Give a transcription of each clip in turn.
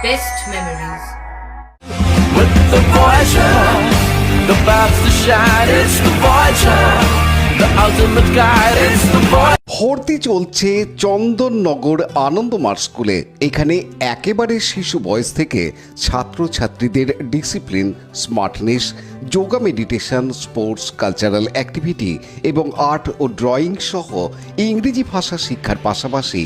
best memories. With the Voyager, the path to shine, it's the Voyager, the ultimate guide, it's the Voyager. ভর্তি চলছে চন্দননগর আনন্দমার্গ স্কুলে। এখানে একেবারে শিশু বয়স থেকে ছাত্রছাত্রীদের discipline, smartness, yoga, meditation, sports, cultural activity এবং আর্ট ও ড্রয়িং সহ ইংরেজি ভাষা শিক্ষার পাশাপাশি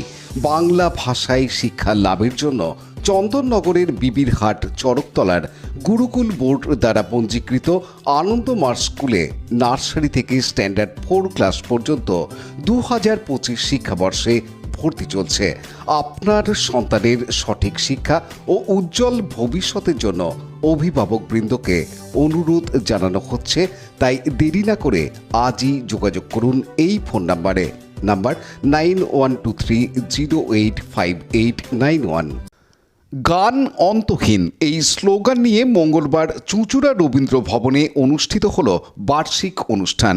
বাংলা ভাষায় শিক্ষা লাভের জন্য চন্দননগরের বিবিরহাট চরকতলার গুরুকুল বোর্ড দ্বারা পঞ্জীকৃত আনন্দমার্গ স্কুলে নার্সারি থেকে স্ট্যান্ডার্ড 4 ক্লাস পর্যন্ত 2025 শিক্ষাবর্ষে ভর্তি চলছে। আপনার সন্তানের সঠিক শিক্ষা ও উজ্জ্বল ভবিষ্যতের জন্য অভিভাবকবৃন্দকে অনুরোধ জানানো হচ্ছে, তাই দেরি না করে আজই যোগাযোগ করুন এই ফোন নাম্বার 9123085891। গান অন্তহীন এই স্লোগান নিয়ে মঙ্গলবার চুঁচুড়া রবীন্দ্র ভবনে অনুষ্ঠিত হল বার্ষিক অনুষ্ঠান।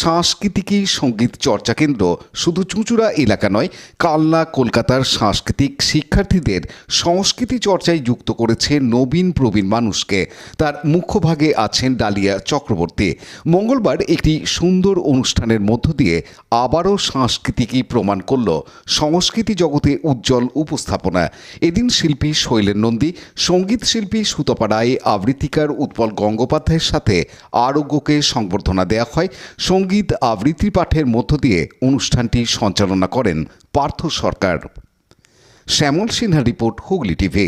সাংস্কৃতিকী সঙ্গীত চর্চা কেন্দ্র শুধু চুঁচুড়া এলাকা নয়, কালনা, কলকাতার সাংস্কৃতিক শিক্ষার্থীদের সংস্কৃতি চর্চায় যুক্ত করেছে নবীন প্রবীণ মানুষকে। তার মুখ্যভাগে আছেন ডালিয়া চক্রবর্তী। মঙ্গলবার একটি সুন্দর অনুষ্ঠানের মধ্য দিয়ে আবারও সংস্কৃতিকে প্রমাণ করল সংস্কৃতি জগতে উজ্জ্বল উপস্থাপনা। এদিন শিল্পী শৈলেন নন্দী, সঙ্গীত শিল্পী সুতপা রায়, আবৃত্তিকার উৎপল গঙ্গোপাধ্যায়ের সাথে আরোগ্যকে সংবর্ধনা দেওয়া হয়। সঙ্গীত আবৃত্তি পাঠের মধ্য দিয়ে অনুষ্ঠানটি সঞ্চালনা করেন Partha Sarkar. Shyamal Sinha report, Hooghly TV.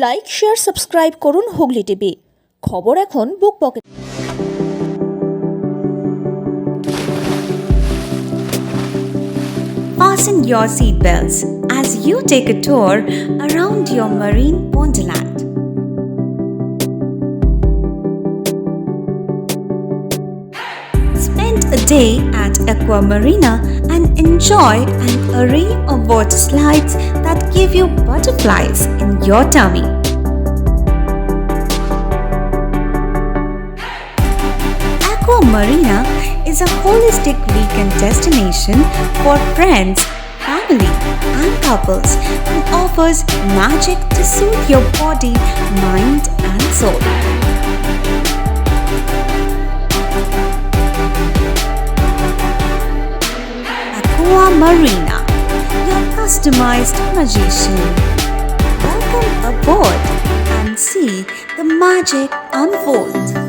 Like, share, subscribe করুন হুগলি টিভি। খবর এখন book pocket. Fasten your seatbelts as you take a tour around your marine wonderland. Spend a day at Aqua Marina and enjoy an array of water slides that give you butterflies in your tummy. Aqua Marina is a holistic weekend destination for friends, family, and couples and offers magic to soothe your body, mind, and soul. Aqua Marina, your customized magician. see the magic unfold.